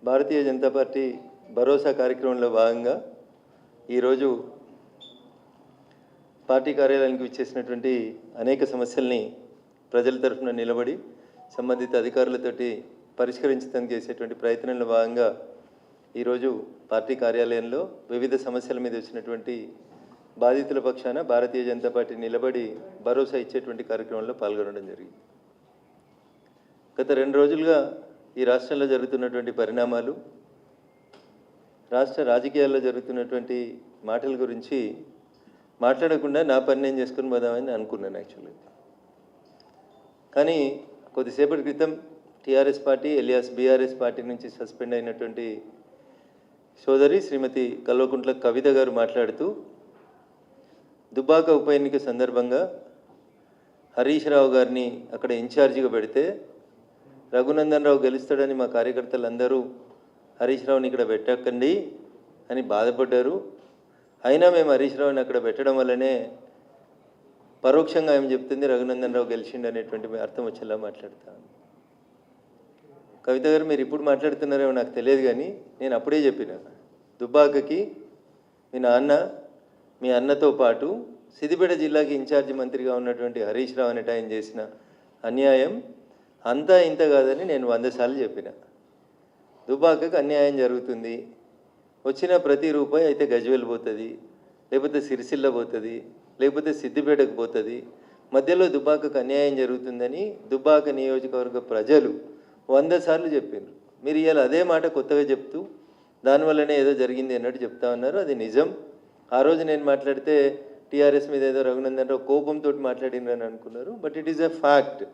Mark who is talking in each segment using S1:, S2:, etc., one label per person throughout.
S1: భారతీయ Janata party భరోసా కార్యక్రమంలో భాగంగా ఈరోజు పార్టీ కార్యాలయానికి విచ్చేసినటువంటి అనేక సమస్యల్ని ప్రజల తరఫున నిలబడి సంబంధిత అధికారులతోటి పరిష్కరించడానికి చేసేటువంటి ప్రయత్నంలో భాగంగా ఈరోజు పార్టీ కార్యాలయంలో వివిధ సమస్యల మీద వచ్చినటువంటి బాధితుల పక్షాన భారతీయ జనతా పార్టీ నిలబడి భరోసా ఇచ్చేటువంటి కార్యక్రమంలో పాల్గొనడం జరిగింది. గత 2 రోజులుగా ఈ రాష్ట్రంలో జరుగుతున్నటువంటి పరిణామాలు, రాష్ట్ర రాజకీయాల్లో జరుగుతున్నటువంటి మాటల గురించి మాట్లాడకుండా నా పని నేను చేసుకుని పోదామని అనుకున్నాను యాక్చువల్గా. కానీ కొద్దిసేపటి క్రితం TRS party alias BRS party నుంచి సస్పెండ్ అయినటువంటి సోదరి శ్రీమతి కల్వకుంట్ల కవిత గారు మాట్లాడుతూ దుబ్బాక ఉప ఎన్నిక సందర్భంగా హరీష్ రావు గారిని అక్కడ ఇన్ఛార్జిగా పెడితే రఘునందన్ రావు గెలుస్తాడని మా కార్యకర్తలందరూ హరీష్ రావుని ఇక్కడ పెట్టకండి అని బాధపడ్డారు. అయినా మేము హరీష్ రావుని అక్కడ పెట్టడం వల్లనే పరోక్షంగా ఏం చెప్తుంది రఘునందన్ రావు గెలిచిండు అనేటువంటి అర్థం వచ్చేలా మాట్లాడతాను. కవిత గారు మీరు ఇప్పుడు మాట్లాడుతున్నారేమో నాకు తెలియదు, కానీ నేను అప్పుడే చెప్పిన దుబ్బాకకి మీ అన్నతో పాటు సిద్దిపేట జిల్లాకి ఇన్ఛార్జి మంత్రిగా ఉన్నటువంటి హరీష్ రావు అనేట ఆయన చేసిన అన్యాయం అంతా ఇంత కాదని నేను 100 సార్లు చెప్పిన. దుబ్బాకకు అన్యాయం జరుగుతుంది, వచ్చిన ప్రతి రూపాయి అయితే గజ్వేల్ పోతుంది, లేకపోతే సిరిసిల్ల పోతుంది, లేకపోతే సిద్దిపేటకు పోతుంది, మధ్యలో దుబ్బాకకు అన్యాయం జరుగుతుందని దుబ్బాక నియోజకవర్గ ప్రజలు 100 సార్లు చెప్పారు. మీరు ఇవాళ అదే మాట కొత్తగా చెప్తూ దానివల్లనే ఏదో జరిగింది అన్నట్టు చెప్తా ఉన్నారు. అది నిజం. ఆ రోజు నేను మాట్లాడితే టీఆర్ఎస్ మీద ఏదో రఘునందన్ రావు కోపంతో మాట్లాడినని అనుకున్నారు. But it is a fact.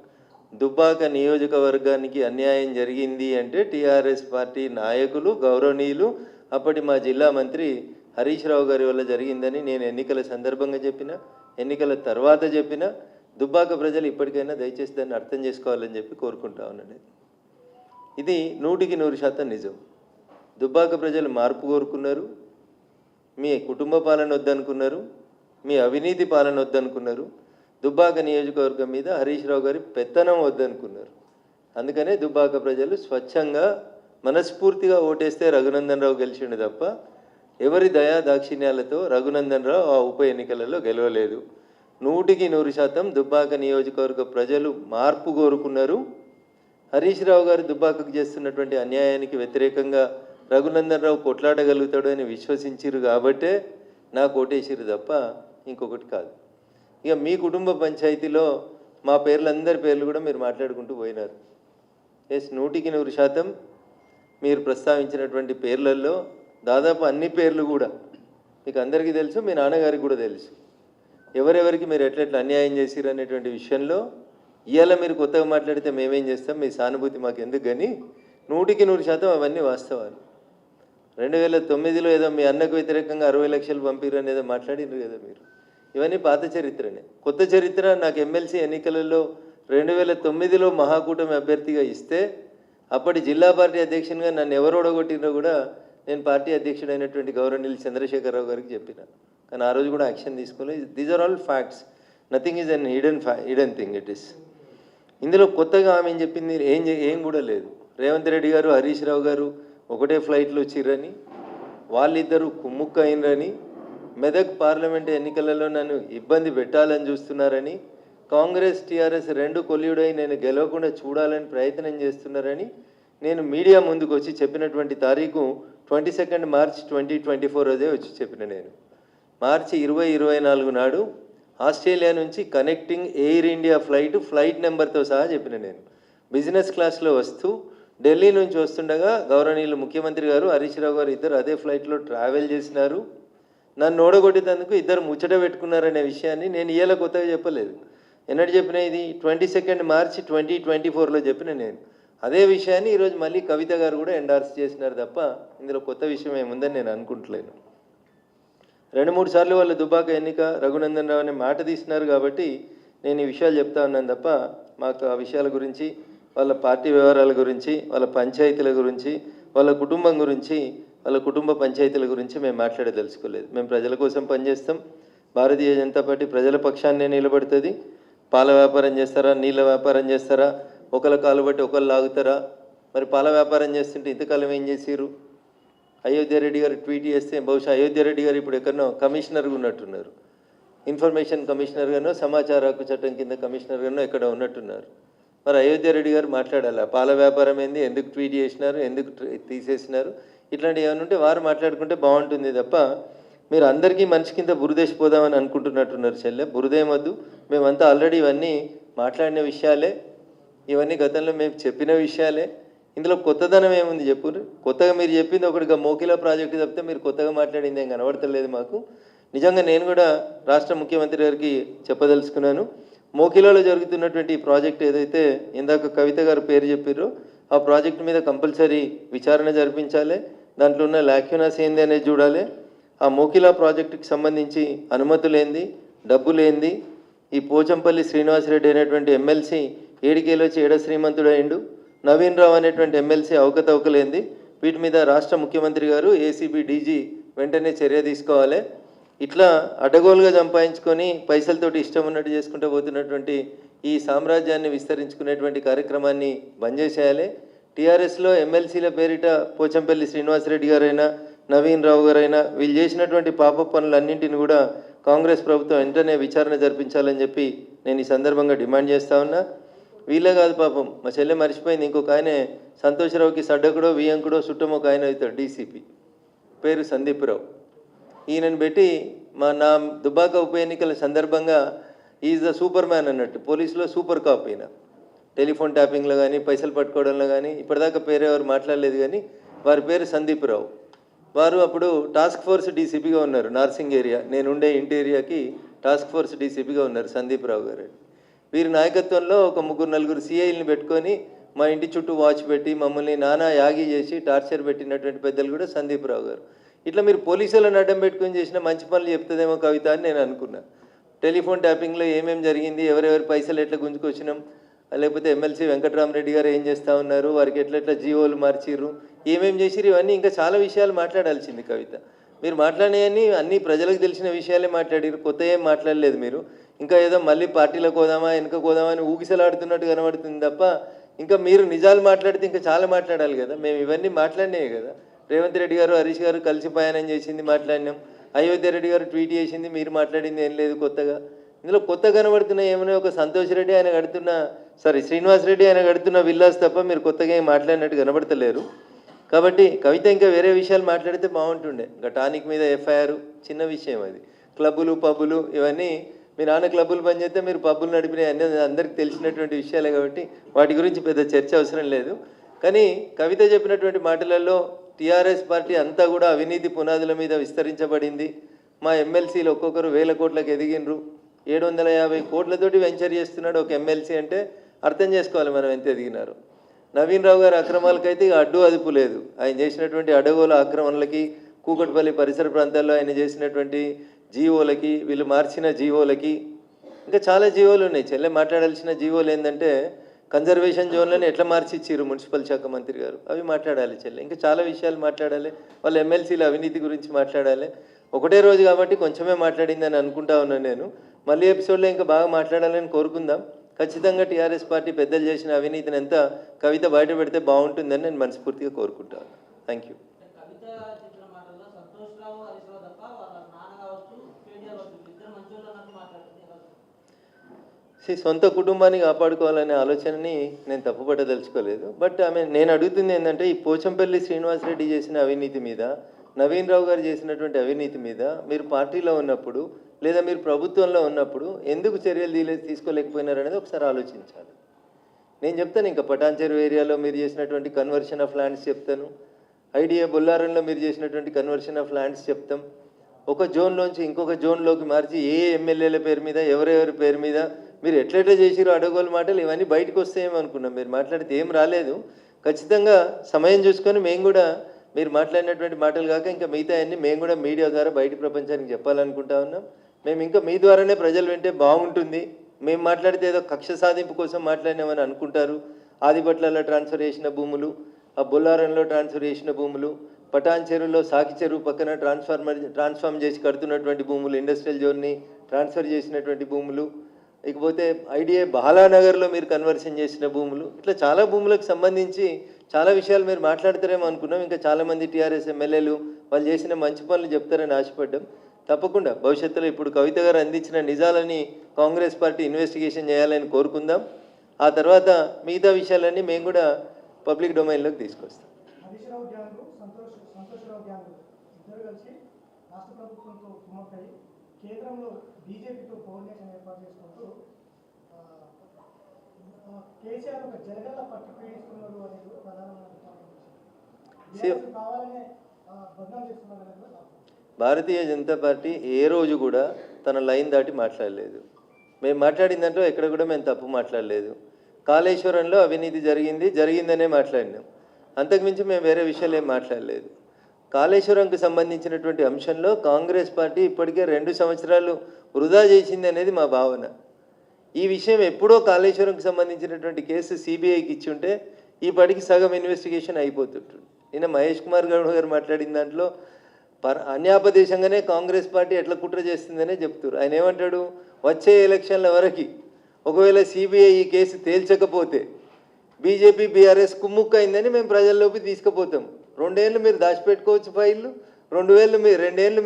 S1: Dubbaka నియోజకవర్గానికి అన్యాయం జరిగింది అంటే టీఆర్ఎస్ పార్టీ నాయకులు, గౌరవనీయులు, అప్పటి మా జిల్లా మంత్రి హరీష్ రావు గారి వల్ల జరిగిందని నేను ఎన్నికల సందర్భంగా చెప్పిన, ఎన్నికల తర్వాత చెప్పిన. దుబ్బాక ప్రజలు ఇప్పటికైనా దయచేసి దాన్ని అర్థం చేసుకోవాలని చెప్పి కోరుకుంటా ఉన్నాను. ఇది 100% నిజం. దుబ్బాక ప్రజలు మార్పు కోరుకున్నారు. మీ కుటుంబ పాలన వద్దనుకున్నారు, మీ అవినీతి పాలన వద్దనుకున్నారు, దుబ్బాక నియోజకవర్గం మీద హరీష్ రావు గారి పెత్తనం వద్దనుకున్నారు. అందుకనే దుబ్బాక ప్రజలు స్వచ్ఛంగా మనస్ఫూర్తిగా ఓటేస్తే రఘునందన్ రావు గెలిచిండు తప్ప ఎవరి దయా దాక్షిణ్యాలతో రఘునందన్ రావు ఆ ఉప ఎన్నికలలో గెలవలేదు. 100% దుబ్బాక నియోజకవర్గ ప్రజలు మార్పు కోరుకున్నారు. హరీష్ రావు గారు దుబ్బాకకు చేస్తున్నటువంటి అన్యాయానికి వ్యతిరేకంగా రఘునందన్ రావు కొట్లాడగలుగుతాడు అని విశ్వసించారు కాబట్టే నాకు ఓటేసిరు తప్ప ఇంకొకటి కాదు. ఇక మీ కుటుంబ పంచాయతీలో మా పేర్లందరి పేర్లు కూడా మీరు మాట్లాడుకుంటూ పోయినారు. 100% మీరు ప్రస్తావించినటువంటి పేర్లలో దాదాపు అన్ని పేర్లు కూడా మీకు అందరికీ తెలుసు, మీ నాన్నగారికి కూడా తెలుసు. ఎవరెవరికి మీరు ఎట్లెట్లా అన్యాయం చేసిరు అనేటువంటి విషయంలో ఇవాళ మీరు కొత్తగా మాట్లాడితే మేమేం చేస్తాం, మీ సానుభూతి మాకు ఎందుకు, కానీ 100% అవన్నీ వాస్తవాలు. 2009లో ఏదో మీ అన్నకు వ్యతిరేకంగా 60 లక్షలు పంపిరని ఏదో మాట్లాడినారు కదా మీరు. ఇవన్నీ పాత చరిత్రనే. కొత్త చరిత్ర నాకు ఎమ్మెల్సీ ఎన్నికలలో 2009లో మహాకూటమి అభ్యర్థిగా ఇస్తే అప్పటి జిల్లా పార్టీ అధ్యక్షునిగా నన్ను ఎవరు ఓడగొట్టినో కూడా నేను పార్టీ అధ్యక్షుడైనటువంటి గౌరవనీయులు చంద్రశేఖరరావు గారికి చెప్పిన. కానీ ఆ రోజు కూడా యాక్షన్ తీసుకోలేదు. These are all facts. Nothing is an hidden thing. It is. ఇందులో కొత్తగా ఆమె చెప్పింది ఏం కూడా లేదు. రేవంత్ రెడ్డి గారు, హరీష్ రావు గారు ఒకటే ఫ్లైట్లో వచ్చిర్రని, వాళ్ళిద్దరూ కుమ్ముక్క అయినరని, మెదక్ పార్లమెంట్ ఎన్నికలలో నన్ను ఇబ్బంది పెట్టాలని చూస్తున్నారని, కాంగ్రెస్ టీఆర్ఎస్ 2 కొల్లుడై నేను గెలవకుండా చూడాలని ప్రయత్నం చేస్తున్నారని నేను మీడియా ముందుకు వచ్చి చెప్పినటువంటి తారీఖు 22 మార్చి 2024 రోజే వచ్చి చెప్పిన. నేను మార్చి 2024 నాడు ఆస్ట్రేలియా నుంచి కనెక్టింగ్ ఎయిర్ ఇండియా ఫ్లైట్ నెంబర్తో సహా చెప్పిన. నేను బిజినెస్ క్లాస్లో వస్తూ ఢిల్లీ నుంచి వస్తుండగా గౌరవనీయులు ముఖ్యమంత్రి గారు, హరీష్ రావు గారు ఇద్దరు అదే ఫ్లైట్లో ట్రావెల్ చేసినారు. నన్ను ఓడగొట్టేందుకు ఇద్దరు ముచ్చట పెట్టుకున్నారనే విషయాన్ని నేను ఇవాళ కొత్తగా చెప్పలేదు. ఎన్నటి చెప్పిన, ఇది 22 మార్చి 2024లో చెప్పిన. నేను అదే విషయాన్ని ఈరోజు మళ్ళీ కవిత గారు కూడా ఎండార్స్ చేసినారు తప్ప ఇందులో కొత్త విషయం ఏముందని నేను అనుకుంటలేను. 2-3 సార్లు వాళ్ళు దుబ్బాక ఎన్నిక రఘునందన్ రావు అనే మాట తీసినారు కాబట్టి నేను ఈ విషయాలు చెప్తా ఉన్నాను తప్ప మాకు ఆ విషయాల గురించి, వాళ్ళ పార్టీ వ్యవహారాల గురించి, వాళ్ళ పంచాయతీల గురించి, వాళ్ళ కుటుంబం గురించి, వాళ్ళ కుటుంబ పంచాయతీల గురించి మేము మాట్లాడదలుచుకోలేదు. మేము ప్రజల కోసం పనిచేస్తాం. భారతీయ జనతా పార్టీ ప్రజల పక్షాన్నే నిలబడుతుంది. పాల వ్యాపారం చేస్తారా, నీళ్ళ వ్యాపారం చేస్తారా, ఒకళ్ళ కాలు బట్టి ఒకళ్ళు లాగుతారా, మరి పాల వ్యాపారం చేస్తుంటే ఇంతకాలం ఏం చేసిర్రు? అయోధ్య రెడ్డి గారు ట్వీట్ చేస్తే బహుశా అయోధ్య రెడ్డి గారు ఇప్పుడు ఎక్కడనో కమిషనర్గా ఉన్నట్టున్నారు. ఇన్ఫర్మేషన్ కమిషనర్గానో సమాచార హక్కు చట్టం కింద కమిషనర్గానో ఎక్కడ ఉన్నట్టున్నారు. మరి అయోధ్య రెడ్డి గారు మాట్లాడాలి, పాల వ్యాపారం ఏంది, ఎందుకు ట్వీట్ చేసినారు, ఎందుకు తీసేసినారు, ఇట్లాంటివి ఏమైనా ఉంటే వారు మాట్లాడుకుంటే బాగుంటుంది తప్ప మీరు అందరికీ మనిషి కింద బురదేసిపోదామని అనుకుంటున్నట్టున్నారు. చెల్లె బురదేమద్దు, మేమంతా ఆల్రెడీ ఇవన్నీ మాట్లాడిన విషయాలే, ఇవన్నీ గతంలో మేము చెప్పిన విషయాలే. ఇందులో కొత్తదనం ఏముంది చెప్పు? కొత్తగా మీరు చెప్పింది ఒకటిగా మోకిలా ప్రాజెక్టు తప్పితే మీరు కొత్తగా మాట్లాడింది ఏం కనబడతలేదు మాకు. నిజంగా నేను కూడా రాష్ట్ర ముఖ్యమంత్రి గారికి చెప్పదలుచుకున్నాను, మోకిలాలో జరుగుతున్నటువంటి ఈ ప్రాజెక్ట్ ఏదైతే ఇందాక కవిత గారు పేరు చెప్పారో ఆ ప్రాజెక్టు మీద కంపల్సరీ విచారణ జరిపించాలి. దాంట్లో ఉన్న లాక్యునాస్ ఏంది అనేది చూడాలి. ఆ మోకిలా ప్రాజెక్టుకి సంబంధించి అనుమతులేంది, డబ్బులేంది, ఈ పోచంపల్లి శ్రీనివాసరెడ్డి అనేటువంటి ఎమ్మెల్సీ ఏడికేలోచి ఏడ శ్రీమంతుడైండు, నవీన్ రావు అనేటువంటి ఎమ్మెల్సీ అవకతవకలేంది, వీటి మీద రాష్ట్ర ముఖ్యమంత్రి గారు ఏసీబీ డీజీ వెంటనే చర్య తీసుకోవాలి. ఇట్లా అడ్డగోలుగా సంపాదించుకొని పైసలతోటి ఇష్టం ఉన్నట్టు చేసుకుంటూ పోతున్నటువంటి ఈ సామ్రాజ్యాన్ని విస్తరించుకునేటువంటి కార్యక్రమాన్ని బంద్ చేసేయాలి. టీఆర్ఎస్లో ఎమ్మెల్సీల పేరిట పోచంపల్లి శ్రీనివాసరెడ్డి గారైనా నవీన్ రావు గారైనా వీళ్ళు చేసినటువంటి పాప పనులన్నింటిని కూడా కాంగ్రెస్ ప్రభుత్వం వెంటనే విచారణ జరిపించాలని చెప్పి నేను ఈ సందర్భంగా డిమాండ్ చేస్తా ఉన్నా. వీళ్ళే కాదు పాపం, మా చెల్లె మర్చిపోయింది, ఇంకొక ఆయనే సంతోషరావుకి సడ్డకుడో వియంకుడో చుట్టమో ఒక ఆయన అవుతాడు, డీసీపీ పేరు సందీప్ రావు. ఈయనను పెట్టి నా దుబ్బాక ఉప ఎన్నికల సందర్భంగా ఈజ్ ద సూపర్ మ్యాన్ అన్నట్టు, పోలీసులో సూపర్ కాప్ ఈయన. టెలిఫోన్ ట్యాపింగ్లో కానీ పైసలు పట్టుకోవడంలో కానీ ఇప్పటిదాకా పేరు ఎవరు మాట్లాడలేదు, కానీ వారి పేరు సందీప్ రావు. వారు అప్పుడు టాస్క్ ఫోర్స్ డీసీపీగా ఉన్నారు, నార్సింగ్ ఏరియా, నేనుండే ఇంటి ఏరియాకి టాస్క్ ఫోర్స్ డీసీపీగా ఉన్నారు సందీప్ రావు గారు. వీరి నాయకత్వంలో ఒక 3-4 సిఐల్ని పెట్టుకొని మా ఇంటి చుట్టూ వాచ్ పెట్టి మమ్మల్ని నానా యాగి చేసి టార్చర్ పెట్టినటువంటి పెద్దలు కూడా సందీప్ రావు గారు. ఇట్లా మీరు పోలీసులను అడ్డం పెట్టుకొని చేసిన మంచి పనులు చెప్తుందేమో కవిత అని నేను అనుకున్నా. టెలిఫోన్ ట్యాపింగ్లో ఏమేమి జరిగింది, ఎవరెవరి పైసలు ఎట్లా గుంజుకొచ్చినాం, లేకపోతే ఎమ్మెల్సీ వెంకటరామరెడ్డి గారు ఏం చేస్తూ ఉన్నారు, వారికి ఎట్లెట్లా జీవోలు మార్చిర్రు, ఏమేమి చేసిరు, ఇవన్నీ ఇంకా చాలా విషయాలు మాట్లాడాల్సింది కవిత. మీరు మాట్లాడినవన్నీ అన్నీ ప్రజలకు తెలిసిన విషయాలే మాట్లాడారు, కొత్త ఏం మాట్లాడలేదు మీరు. ఇంకా ఏదో మళ్ళీ పార్టీలకు పోదామా వెనుక పోదామా అని ఊగిసలాడుతున్నట్టు కనబడుతుంది తప్ప ఇంకా మీరు నిజాలు మాట్లాడితే ఇంకా చాలా మాట్లాడాలి కదా. మేము ఇవన్నీ మాట్లాడినాయి కదా. రేవంత్ రెడ్డి గారు హరీష్ గారు కలిసి ప్రయాణం చేసింది మాట్లాడినాం, అయోధ్య రెడ్డి గారు ట్వీట్ చేసింది, మీరు మాట్లాడింది ఏం లేదు కొత్తగా. ఇందులో కొత్త కనబడుతున్న ఏమైనా ఒక సంతోష్ రెడ్డి ఆయన కడుతున్న శ్రీనివాస్ రెడ్డి ఆయన కడుతున్న విల్లాస్ తప్ప మీరు కొత్తగా ఏం మాట్లాడినట్టు కనబడతలేరు. కాబట్టి కవిత ఇంకా వేరే విషయాలు మాట్లాడితే బాగుంటుండే. ఇంకా టానిక్ మీద ఎఫ్ఐఆర్ చిన్న విషయం, అది క్లబ్బులు పబ్బులు ఇవన్నీ మీ నాన్న క్లబ్బులు బంద్ చేస్తే మీరు పబ్బులు నడిపినాయి అన్నీ అందరికీ తెలిసినటువంటి విషయాలే కాబట్టి వాటి గురించి పెద్ద చర్చ అవసరం లేదు. కానీ కవిత చెప్పినటువంటి మాటలలో టీఆర్ఎస్ పార్టీ అంతా కూడా అవినీతి పునాదుల మీద విస్తరించబడింది. మా ఎమ్మెల్సీలు ఒక్కొక్కరు 1000 కోట్లకు ఎదిగినరు, 750 కోట్లతోటి వెంచర్ చేస్తున్నాడు ఒక ఎమ్మెల్సీ అంటే అర్థం చేసుకోవాలి మనం ఎంత ఎదిగినారు. నవీన్ రావు గారి అక్రమాలకైతే ఇక అడ్డు అదుపు లేదు. ఆయన చేసినటువంటి అడగోల ఆక్రమణలకి, కూకట్పల్లి పరిసర ప్రాంతాల్లో ఆయన చేసినటువంటి జీవోలకి, వీళ్ళు మార్చిన జీవోలకి, ఇంకా చాలా జీవోలు ఉన్నాయి. చెల్లె మాట్లాడాల్సిన జీవోలు ఏంటంటే కన్జర్వేషన్ జోన్లను ఎట్లా మార్చి ఇచ్చిర్రు మున్సిపల్ శాఖ మంత్రి గారు, అవి మాట్లాడాలి చెల్లె. ఇంకా చాలా విషయాలు మాట్లాడాలి, వాళ్ళ ఎమ్మెల్సీల అవినీతి గురించి మాట్లాడాలి. ఒకటే రోజు కాబట్టి కొంచెమే మాట్లాడిందని అనుకుంటా ఉన్నాను నేను. మళ్ళీ ఎపిసోడ్లో ఇంకా బాగా మాట్లాడాలని కోరుకుందాం. ఖచ్చితంగా టీఆర్ఎస్ పార్టీ పెద్దలు చేసిన అవినీతిని ఎంత కవిత బయట పెడితే బాగుంటుందని నేను మనస్ఫూర్తిగా కోరుకుంటాను. Thank you. సొంత కుటుంబాన్ని కాపాడుకోవాలనే ఆలోచనని నేను తప్పుపట్టదలుచుకోలేదు. బట్ నేను అడుగుతుంది ఏంటంటే ఈ పోచంపల్లి శ్రీనివాసరెడ్డి చేసిన అవినీతి మీద, నవీన్ రావు గారు చేసినటువంటి అవినీతి మీద మీరు పార్టీలో ఉన్నప్పుడు లేదా మీరు ప్రభుత్వంలో ఉన్నప్పుడు ఎందుకు చర్యలు తీసుకోలేకపోయినారనేది ఒకసారి ఆలోచించాలి. నేను చెప్తాను, ఇంకా పటాన్చెరు ఏరియాలో మీరు చేసినటువంటి కన్వర్షన్ ఆఫ్ ల్యాండ్స్ చెప్తాను, ఐడియా బొల్లారంలో మీరు చేసినటువంటి కన్వర్షన్ ఆఫ్ ల్యాండ్స్ చెప్తాం. ఒక జోన్లోంచి ఇంకొక జోన్లోకి మార్చి ఏ ఎమ్మెల్యేల పేరు మీద ఎవరెవరి పేరు మీద మీరు ఎట్లెట్లా చేసిరో అడగోలు మాటలు ఇవన్నీ బయటకు వస్తాయేమో అనుకున్నాం. మీరు మాట్లాడితే ఏం రాలేదు. ఖచ్చితంగా సమయం చూసుకొని మేము కూడా మీరు మాట్లాడినటువంటి మాటలు కాక ఇంకా మిగతా అన్నీ మేము కూడా మీడియా ద్వారా బయట ప్రపంచానికి చెప్పాలనుకుంటా ఉన్నాం. మేము ఇంకా మీ ద్వారానే ప్రజలు వింటే బాగుంటుంది. మేము మాట్లాడితే ఏదో కక్ష సాధింపు కోసం మాట్లాడినామని అనుకుంటారు. ఆదిపట్లలో ట్రాన్స్ఫర్ చేసిన భూములు, ఆ బొల్లారంలో ట్రాన్స్ఫర్ చేసిన భూములు, పటాన్ చెరువులో సాకి చెరువు పక్కన ట్రాన్స్ఫార్మ్ చేసి కడుతున్నటువంటి భూములు, ఇండస్ట్రియల్ జోన్ని ట్రాన్స్ఫర్ చేసినటువంటి భూములు, ఇకపోతే ఐడిఏ బాలానగర్లో మీరు కన్వర్షన్ చేసిన భూములు, ఇట్లా చాలా భూములకు సంబంధించి చాలా విషయాలు మీరు మాట్లాడతారేమో అనుకున్నాం. ఇంకా చాలామంది టీఆర్ఎస్ ఎమ్మెల్యేలు వాళ్ళు చేసిన మంచి పనులు చెప్తారని ఆశపడ్డాం. తప్పకుండా భవిష్యత్తులో ఇప్పుడు కవిత గారు అందించిన నిజాలని కాంగ్రెస్ పార్టీ ఇన్వెస్టిగేషన్ చేయాలని కోరుకుందాం. ఆ తర్వాత మిగతా విషయాలన్నీ మేము కూడా పబ్లిక్ డొమైన్లోకి తీసుకొస్తాం. భారతీయ జనతా పార్టీ ఏ రోజు కూడా తన లైన్ దాటి మాట్లాడలేదు. మేము మాట్లాడిన దాంట్లో ఎక్కడ కూడా మేము తప్పు మాట్లాడలేదు. కాళేశ్వరంలో అవినీతి జరిగిందనే మాట్లాడినాం. అంతకుమించి మేము వేరే విషయాలు ఏం మాట్లాడలేదు. కాళేశ్వరంకు సంబంధించినటువంటి అంశంలో కాంగ్రెస్ పార్టీ ఇప్పటికే 2 సంవత్సరాలు వృధా చేసింది అనేది మా భావన. ఈ విషయం ఎప్పుడో కాళేశ్వరంకు సంబంధించినటువంటి కేసు సిబిఐకి ఇచ్చి ఉంటే ఈ పాటికి సగం ఇన్వెస్టిగేషన్ అయిపోతుంటుంది. నిన్న మహేష్ కుమార్ గౌడ్ గారు మాట్లాడిన దాంట్లో అన్యాపదేశంగానే కాంగ్రెస్ పార్టీ ఎట్లా కుట్ర చేస్తుందనే చెప్తారు. ఆయన ఏమంటాడు, వచ్చే ఎలక్షన్ల వరకు ఒకవేళ సిబిఐ ఈ కేసు తేల్చకపోతే బీజేపీ బీఆర్ఎస్ కుమ్ముక్కైందని మేము ప్రజల్లోకి తీసుకుపోతాం. 2 ఏళ్ళు మీరు దాచిపెట్టుకోవచ్చు ఫైళ్ళు, 2 ఏళ్ళు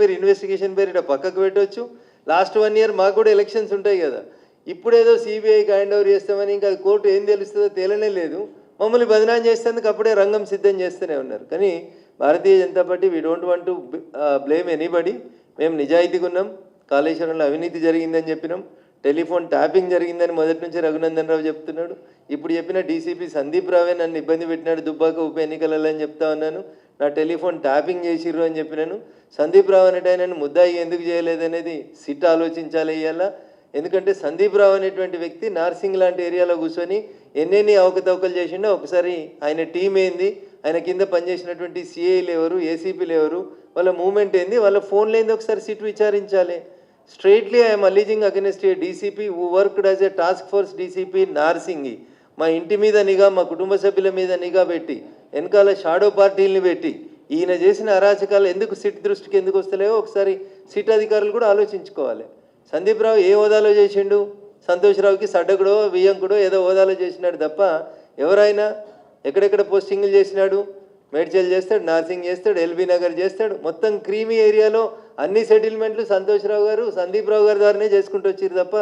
S1: మీరు ఇన్వెస్టిగేషన్ పేరిట పక్కకు పెట్టవచ్చు. లాస్ట్ 1 ఇయర్ మాకు కూడా ఎలక్షన్స్ ఉంటాయి కదా. ఇప్పుడేదో సిబిఐకి హ్యాండ్ ఓవర్ చేస్తామని ఇంకా కోర్టు ఏం తెలుస్తుందో తేలనే లేదు. మమ్మల్ని బదనాం చేసేందుకు అప్పుడే రంగం సిద్ధం చేస్తూనే ఉన్నారు. కానీ Bharatiya Janata Party we don't want to blame anybody. మేము నిజాయితీగా ఉన్నాం. కాళేశ్వరంలో అవినీతి జరిగిందని చెప్పినాం. టెలిఫోన్ ట్యాపింగ్ జరిగిందని మొదటి నుంచి రఘునందన్ రావు చెప్తున్నాడు. ఇప్పుడు చెప్పిన డీసీపీ సందీప్ రావే నన్ను ఇబ్బంది పెట్టినాడు దుబ్బాక ఉప ఎన్నికలలో అని చెప్తా ఉన్నాను. నా టెలిఫోన్ ట్యాపింగ్ చేసిర్రు అని చెప్పినాను. సందీప్ రావు అనేట ఆయనను ముద్దాయి ఎందుకు చేయలేదనేది సిట్ ఆలోచించాలి ఇవాళ. ఎందుకంటే సందీప్ రావు అనేటువంటి వ్యక్తి నార్సింగ్ లాంటి ఏరియాలో కూర్చొని ఎన్నెన్ని అవకతవకలు చేసిండో ఒకసారి ఆయన టీం ఏంది, ఆయన కింద పనిచేసినటువంటి సిఐలు ఎవరు, ఏసీపీలు ఎవరు, వాళ్ళ మూమెంట్ ఏంది, వాళ్ళ ఫోన్లు ఏంది ఒకసారి సిట్ విచారించాలి. Straightly I'm alleging against a DCP who worked as a task force DCP Narsingi. మా ఇంటి మీద నిఘా, మా కుటుంబ సభ్యుల మీద నిఘా పెట్టి వెనకాల షాడో పార్టీలను పెట్టి ఈయన చేసిన అరాచకాలు ఎందుకు సిట్ దృష్టికి ఎందుకు వస్తలేవో ఒకసారి సిట్ అధికారులు కూడా ఆలోచించుకోవాలి. సందీప్ రావు ఏ హోదాలో చేసిండు, సంతోష్ రావుకి సడ్డకుడో వియ్యంకుడో ఏదో హోదాలో చేసినాడు తప్ప ఎవరైనా ఎక్కడెక్కడ పోస్టింగ్లు చేసినాడు. మేడ్చల్ చేస్తాడు, నార్సింగ్ చేస్తాడు, ఎల్బీ నగర్ చేస్తాడు. మొత్తం క్రీమీ ఏరియాలో అన్ని సెటిల్మెంట్లు సంతోష్ రావు గారు, సందీప్ రావు గారి ద్వారానే చేసుకుంటూ వచ్చారు తప్ప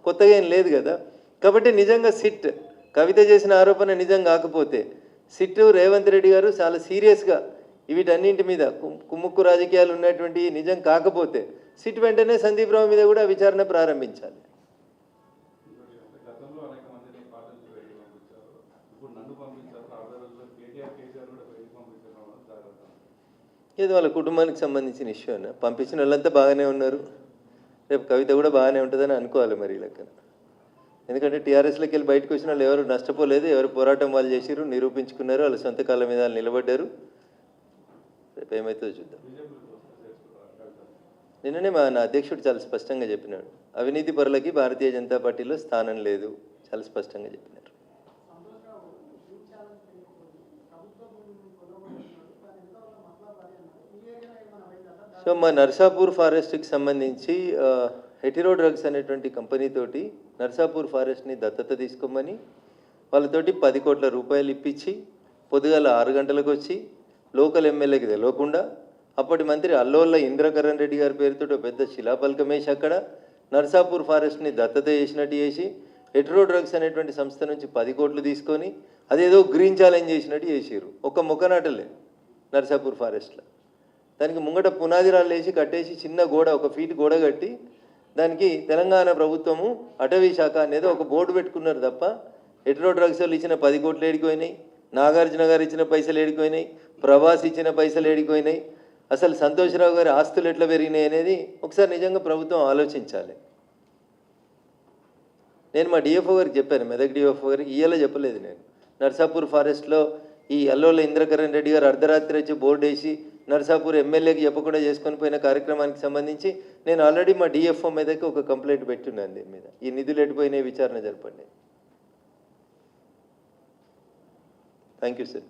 S1: కొత్తగా ఏం లేదు కదా. కాబట్టి నిజంగా సిట్ కవిత చేసిన ఆరోపణ నిజం కాకపోతే సిట్ రేవంత్ రెడ్డి గారు చాలా సీరియస్గా వీటన్నింటి మీద కుమ్ముక్కు రాజకీయాలు ఉన్నటువంటి నిజం కాకపోతే సిట్ వెంటనే సందీప్ రావు మీద కూడా విచారణ ప్రారంభించాలి. ఇది వాళ్ళ కుటుంబానికి సంబంధించిన ఇష్యూ అన్న. పంపించిన వాళ్ళంతా బాగానే ఉన్నారు. రేపు కవిత కూడా బాగానే ఉంటుందని అనుకోవాలి మరి లెక్కన. ఎందుకంటే టీఆర్ఎస్లోకి వెళ్ళి బయటకు వచ్చిన వాళ్ళు ఎవరు నష్టపోలేదు, ఎవరు పోరాటం వాళ్ళు చేసిరు, నిరూపించుకున్నారు, వాళ్ళ సొంత కాళ్ళ మీద వాళ్ళు నిలబడ్డారు. రేపు ఏమవుతుందో చూద్దాం. నిన్ననే నా అధ్యక్షుడు చాలా స్పష్టంగా చెప్పినాడు, అవినీతి పరులకి భారతీయ జనతా పార్టీలో స్థానం లేదు, చాలా స్పష్టంగా చెప్పినారు. సో మా నర్సాపూర్ ఫారెస్ట్కి సంబంధించి హెటిరో డ్రగ్స్ అనేటువంటి కంపెనీతోటి నర్సాపూర్ ఫారెస్ట్ని దత్తత తీసుకోమని వాళ్ళతోటి 10 కోట్ల రూపాయలు ఇప్పించి పొద్దుగాల 6 గంటలకు వచ్చి లోకల్ ఎమ్మెల్యేకి తెలియకుండా అప్పటి మంత్రి అల్లోళ్ళ ఇంద్రకరణ్ రెడ్డి గారి పేరుతో పెద్ద శిలాపలకం వేసి అక్కడ నర్సాపూర్ ఫారెస్ట్ని దత్తత చేసినట్టు చేసి హెటిరో డ్రగ్స్ అనేటువంటి సంస్థ నుంచి 10 కోట్లు తీసుకొని అదేదో గ్రీన్ ఛాలెంజ్ చేసినట్టు చేసిర్రు. ఒక మొక్కనాటలే నర్సాపూర్ ఫారెస్ట్లో. దానికి ముంగట పునాది రాళ్ళు వేసి కట్టేసి చిన్న గోడ, 1 ఫీట్ గోడ కట్టి దానికి తెలంగాణ ప్రభుత్వము అటవీ శాఖ అనేది ఒక బోర్డు పెట్టుకున్నారు తప్ప హెటిరో డ్రగ్స్ వాళ్ళు ఇచ్చిన 10 కోట్లు ఏడిపోయినాయి, నాగార్జున గారు ఇచ్చిన పైసలు ఏడిపోయినాయి, ప్రభాస్ ఇచ్చిన పైసలు ఏడిపోయినాయి, అసలు సంతోషరావు గారి ఆస్తులు ఎట్లా పెరిగినాయి అనేది ఒకసారి నిజంగా ప్రభుత్వం ఆలోచించాలి. నేను మా డిఎఫ్ఓ గారికి చెప్పాను, మెదక్ డిఎఫ్ఓ గారికి ఇయ్యాలో చెప్పలేదు. నేను నర్సాపూర్ ఫారెస్ట్లో ఈ అల్లోల ఇంద్రకరణ్ రెడ్డి గారు అర్ధరాత్రి వచ్చి బోర్డు వేసి నర్సాపూర్ ఎమ్మెల్యేకి చెప్పకుండా చేసుకొని పోయిన కార్యక్రమానికి సంబంధించి నేను ఆల్రెడీ మా డిఎఫ్ఓ మీదకి ఒక కంప్లైంట్ పెట్టున్నాను. దీని మీద ఈ నిధులు ఎడిపోయినాయి విచారణ జరపండి. Thank you sir.